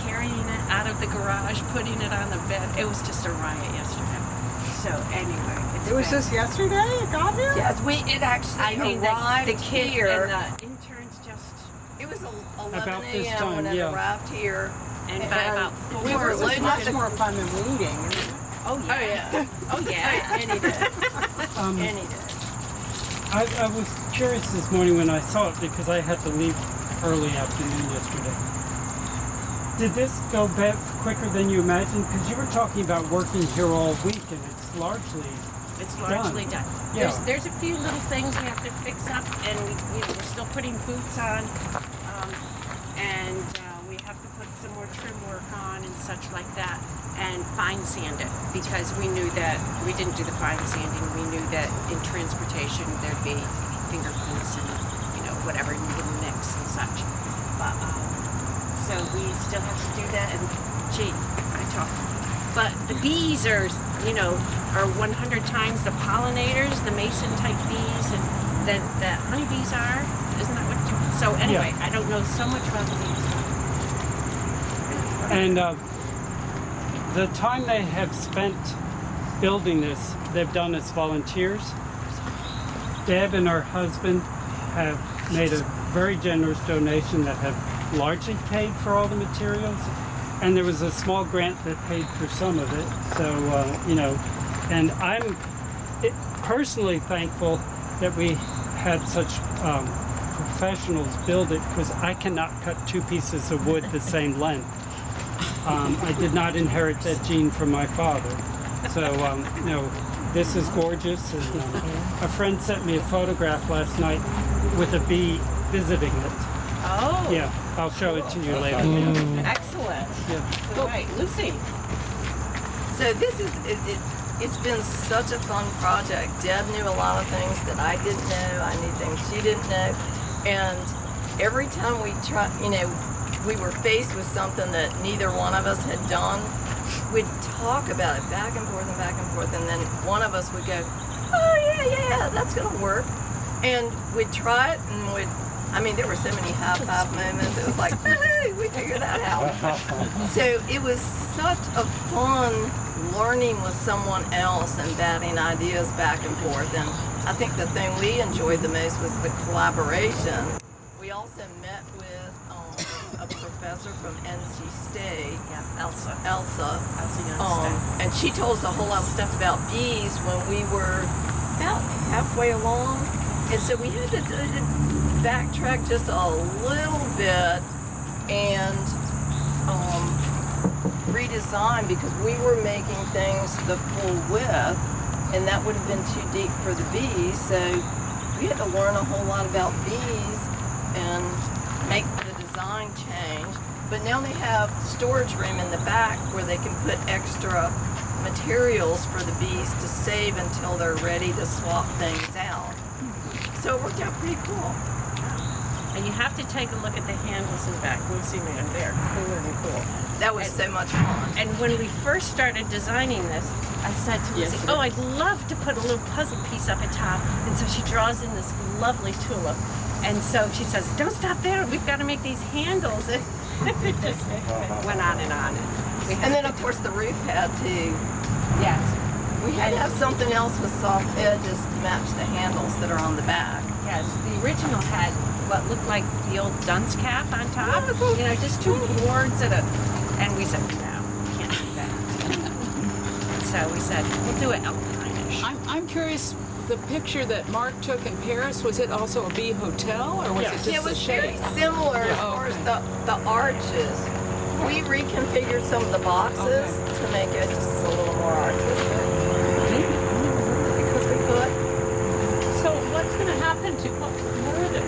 carrying it out of the garage, putting it on the bed. It was just a riot yesterday. So anyway, It was just yesterday it got here? Yes, it actually arrived the kids here. and the interns just, It was 11 About this a.m. time, when it yeah. arrived here. and by about 4. we were This is loading much it. more fun than weeding. Oh yeah. Oh yeah. Any day. Any day. I was curious this morning when I saw it, because I had to leave early afternoon yesterday. Did this go back quicker than you imagined? Because you were talking about working here all week, and it's largely done. Yeah. There's a few little things we have to fix up, and we're still putting boots on, and we have to put some more trim work on and such like that, and fine sand it, because we knew that we didn't do the fine sanding. We knew that in transportation there'd be fingerprints and whatever little nicks and such. But so we still have to do that. And gee, I talk. But the bees are 100 times the pollinators, the mason type bees, and the honeybees are. Isn't that what? So anyway, Yeah. I don't know so much about the bees. And the time they have spent building this, they've done as volunteers. Deb and her husband have made a very generous donation that have largely paid for all the materials. And there was a small grant that paid for some of it. So, and I'm personally thankful that we had such professionals build it, because I cannot cut 2 pieces of wood the same length. I did not inherit that gene from my father. So, this is gorgeous. And a friend sent me a photograph last night with a bee visiting it. Oh. Yeah, I'll show it to you later. Excellent. Yeah. All right, Lucy. So this is it's been such a fun project. Deb knew a lot of things that I didn't know. I knew things she didn't know. And every time we we were faced with something that neither one of us had done, we'd talk about it back and forth, and then one of us would go, oh yeah, that's gonna work. And we'd try it, and we'd I mean, there were so many high five moments. It was like, woohoo, we figured that out. So it was such a fun learning with someone else and batting ideas back and forth. And I think the thing we enjoyed the most was the collaboration. We also met with a professor from NC State, Elsa, and she told us a whole lot of stuff about bees when we were about halfway along. And so we had to backtrack just a little bit and redesign because we were making things the full width, and that would have been too deep for the bees. So we had to learn a whole lot about bees and make the design change. But now they have storage room in the back where they can put extra materials for the bees to save until they're ready to swap things out. So it worked out pretty cool. And you have to take a look at the handles in the back. We'll see, man, they're cooler and cool. That was so much fun. And when we first started designing this, I said to Lizzie, oh, I'd love to put a little puzzle piece up at top. And so she draws in this lovely tulip. And so she says, don't stop there. We've got to make these handles. And it just went on and on. And then, of course, the roof had to. Yes. We had to have something else with soft edges to match the handles that are on the back. Yes, the original had what looked like the old dunce cap on top. You know, just two boards and we said, no, we can't do that. So we said, we'll do it alpine-ish. I'm curious, the picture that Mark took in Paris, was it also a bee hotel, or was it just It was the shade? very similar as far as the arches. We reconfigured some of the boxes to make it just a little more artistic. Because we could. So what's going to happen to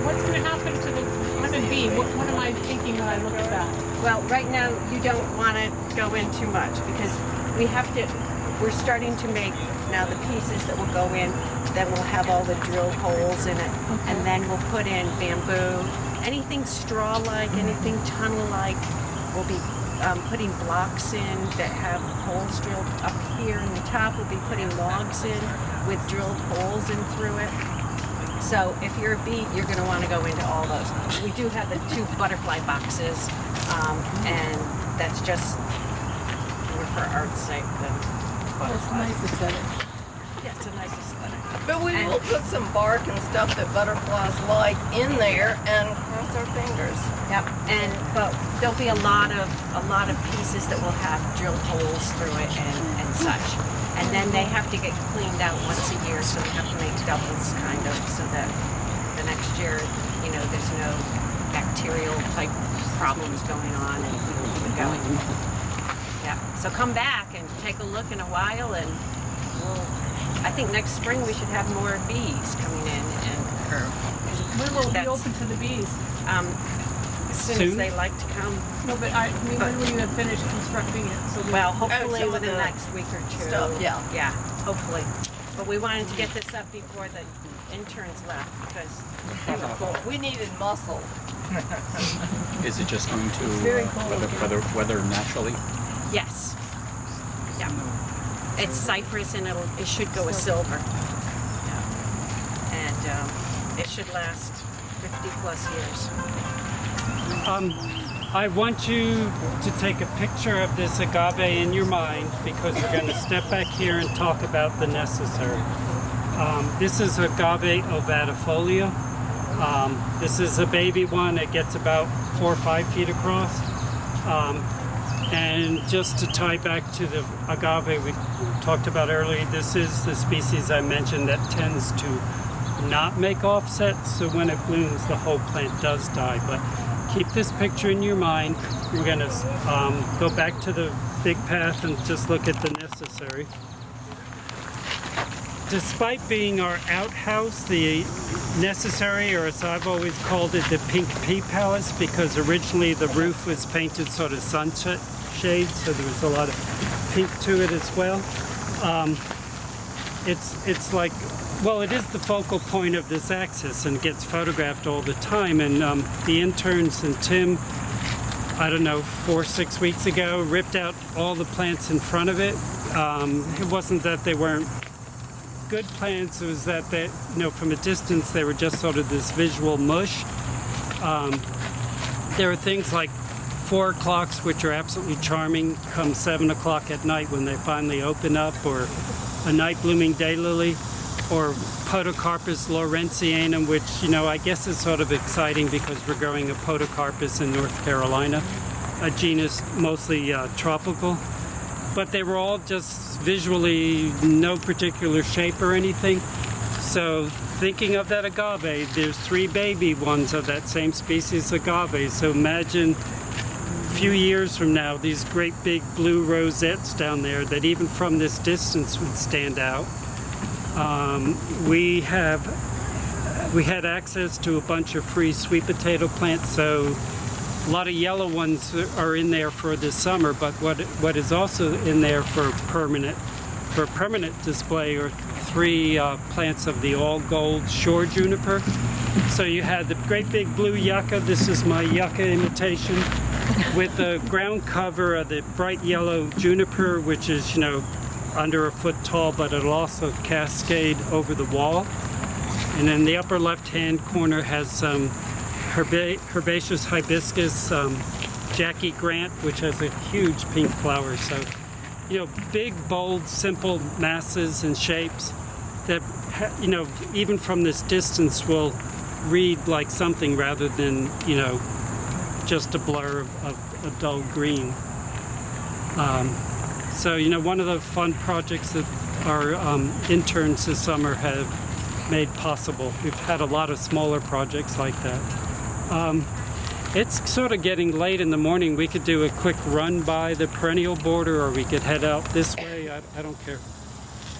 what's going to happen to the honeybee? What am I thinking when I look at that? Well, right now you don't want to go in too much because we're starting to make now the pieces that will go in, then we'll have all the drilled holes in it, and then we'll put in bamboo, anything straw-like, anything tunnel-like. We'll be putting blocks in that have holes drilled up here in the top. We'll be putting logs in with drilled holes in through it. So if you're a bee, you're going to want to go into all those. We do have the 2 butterfly boxes, and that's just more for art's sake than butterflies. It's nice aesthetic. Yeah, it's a nice aesthetic. But we will put some bark and stuff that butterflies like in there and cross our fingers. Yep. But there'll be a lot of pieces that will have drilled holes through it and such. And then they have to get cleaned out once a year, so we have to make doubles kind of so that the next year, you know, there's no bacterial type problems going on and we will keep it going. Yeah. So come back and take a look in a while, and I think next spring we should have more bees coming in and When will it be open to the bees? as soon as they like to come. No, but I mean, when will you have finished constructing it? So Well, hopefully some of within the the next week or two. stuff, yeah. Yeah, hopefully. But we wanted to get this up before the interns left because they were cool. We needed muscle. Is it just going to very cold. weather naturally? Yes. Yeah. It's cypress and it should go with silver. Yeah. And it should last 50 plus years. I want you to take a picture of this agave in your mind because we're going to step back here and talk about the necessary. This is agave ovatifolia. This is a baby one. It gets about 4 or 5 feet across. And just to tie back to the agave we talked about earlier, this is the species I mentioned that tends to not make offsets. So when it blooms, the whole plant does die. But keep this picture in your mind. We're going to go back to the big path and just look at the necessary. Despite being our outhouse, the necessary, or as I've always called it, the pink pea palace, because originally the roof was painted sort of sunset shade, so there was a lot of pink to it as well. It's like, well, it is the focal point of this axis and gets photographed all the time. And the interns and Tim, I don't know, 4 or 6 weeks ago, ripped out all the plants in front of it. It wasn't that they weren't good plants, it was that they, you know, from a distance they were just sort of this visual mush. There are things like 4 o'clocks, which are absolutely charming, come 7 o'clock at night when they finally open up, or a night blooming daylily, or Podocarpus lawrenceanum, which, I guess is sort of exciting because we're growing a Podocarpus in North Carolina, a genus mostly tropical. But they were all just visually no particular shape or anything. So thinking of that agave, there's 3 baby ones of that same species agave. So imagine a few years from now, these great big blue rosettes down there that even from this distance would stand out. We had access to a bunch of free sweet potato plants, so a lot of yellow ones are in there for this summer, but what is also in there for permanent display are 3 plants of the all gold shore juniper. So you had the great big blue yucca. This is my yucca imitation with the ground cover of the bright yellow juniper, which is, under a foot tall, but it'll also cascade over the wall. And then the upper left-hand corner has some herbaceous hibiscus, Jackie Grant, which has a huge pink flower. So, big, bold, simple masses and shapes that, even from this distance will read like something rather than, just a blur of a dull green. So, one of the fun projects that our interns this summer have made possible. We've had a lot of smaller projects like that. It's sort of getting late in the morning. We could do a quick run by the perennial border, or we could head out this way. I don't care.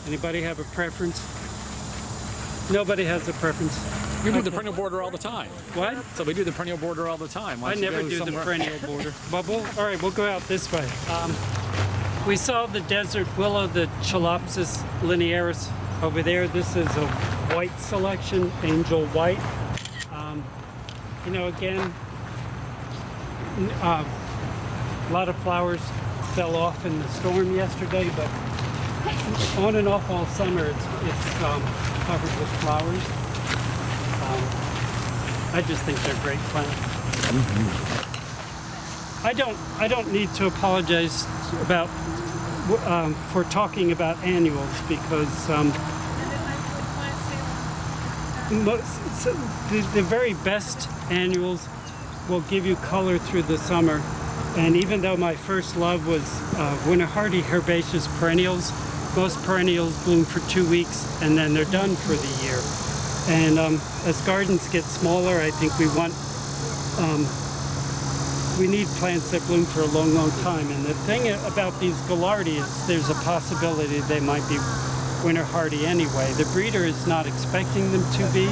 Anybody have a preference? Nobody has a preference. We do the perennial border all the time. What? So we do the perennial border all the time. I never do the perennial border. But all right, we'll go out this way. We saw the desert willow, the Chalopsis linearis over there. This is a white selection, angel white. Again, a lot of flowers fell off in the storm yesterday, but on and off all summer, it's covered with flowers. I just think they're great plants. I don't need to apologize about for talking about annuals, because the very best annuals will give you color through the summer. And even though my first love was winter hardy herbaceous perennials, most perennials bloom for 2 weeks and then they're done for the year. And as gardens get smaller, I think we need plants that bloom for a long, long time. And the thing about these Gaillardias, there's a possibility they might be winter hardy anyway. The breeder is not expecting them to be.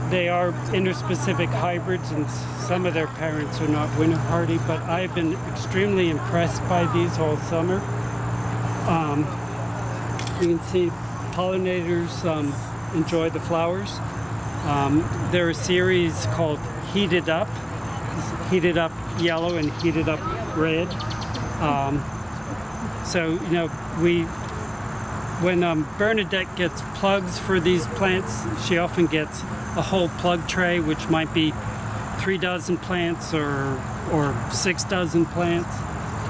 They are interspecific hybrids, and some of their parents are not winter hardy, but I've been extremely impressed by these all summer. You can see pollinators enjoy the flowers. There are a series called Heated Up Yellow and Heated Up Red. When Bernadette gets plugs for these plants, she often gets a whole plug tray, which might be 3 dozen plants or 6 dozen plants.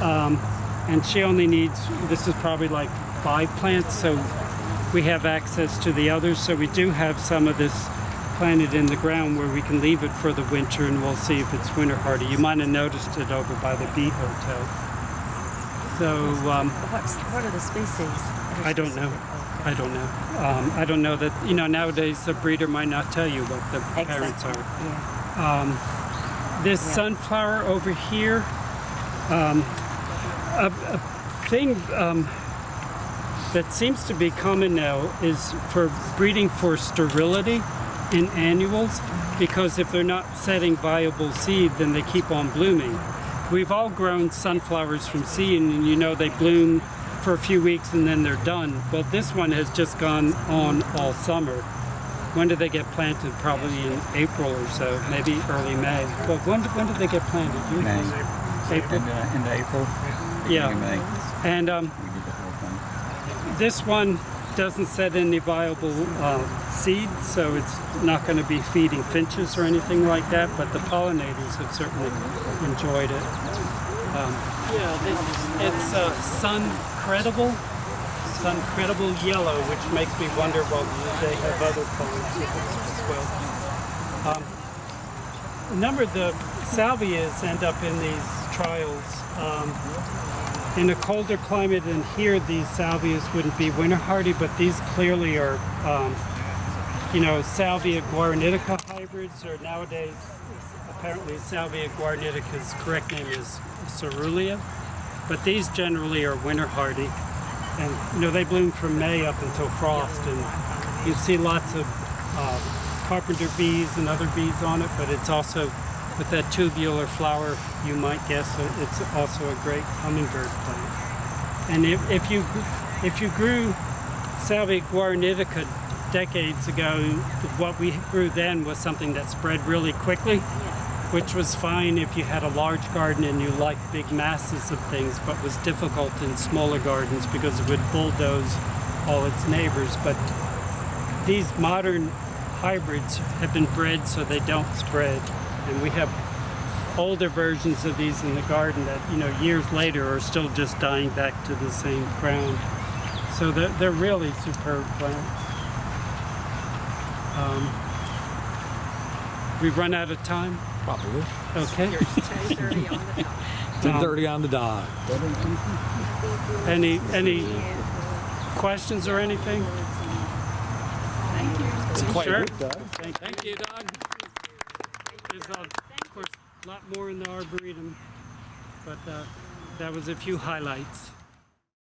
And she only needs, this is probably like 5 plants, so we have access to the others. So we do have some of this planted in the ground where we can leave it for the winter, and we'll see if it's winter hardy. You might have noticed it over by the Bee Hotel. So what are the species? I don't know. I don't know that, nowadays the breeder might not tell you what the parents are. Yeah. This sunflower over here, a thing that seems to be common now is for breeding for sterility in annuals, because if they're not setting viable seed, then they keep on blooming. We've all grown sunflowers from seed, and they bloom for a few weeks and then they're done. But this one has just gone on all summer. When do they get planted? Probably in April or so, maybe early May. But when did they get planted? May. April? Into April. Yeah. May. And this one doesn't set any viable seed, so it's not going to be feeding finches or anything like that, but the pollinators have certainly enjoyed it. It's sun credible yellow, which makes me wonder, well, do they have other colors as well? A number of the salvias end up in these trials. In a colder climate than here, these salvias wouldn't be winter hardy, but these clearly are, Salvia guaranitica hybrids, or nowadays, apparently Salvia guaranica's correct name is cerulean, but these generally are winter hardy. And, they bloom from May up until frost, and you see lots of carpenter bees and other bees on it, but it's also, with that tubular flower, you might guess it's also a great hummingbird plant. And if you grew Salvia guaranitica decades ago, what we grew then was something that spread really quickly, which was fine if you had a large garden and you liked big masses of things, but was difficult in smaller gardens because it would bulldoze all its neighbors. But these modern hybrids have been bred so they don't spread. And we have older versions of these in the garden that, years later are still just dying back to the same ground. So they're really superb plants. We've run out of time? Probably. Okay. 10:30 on the dot. 10:30 on the dot. Any questions or anything? Thank you. It's quite Sure. good, Doug. Thank you, Doug. There's, of course, a lot more in the Arboretum, but that was a few highlights.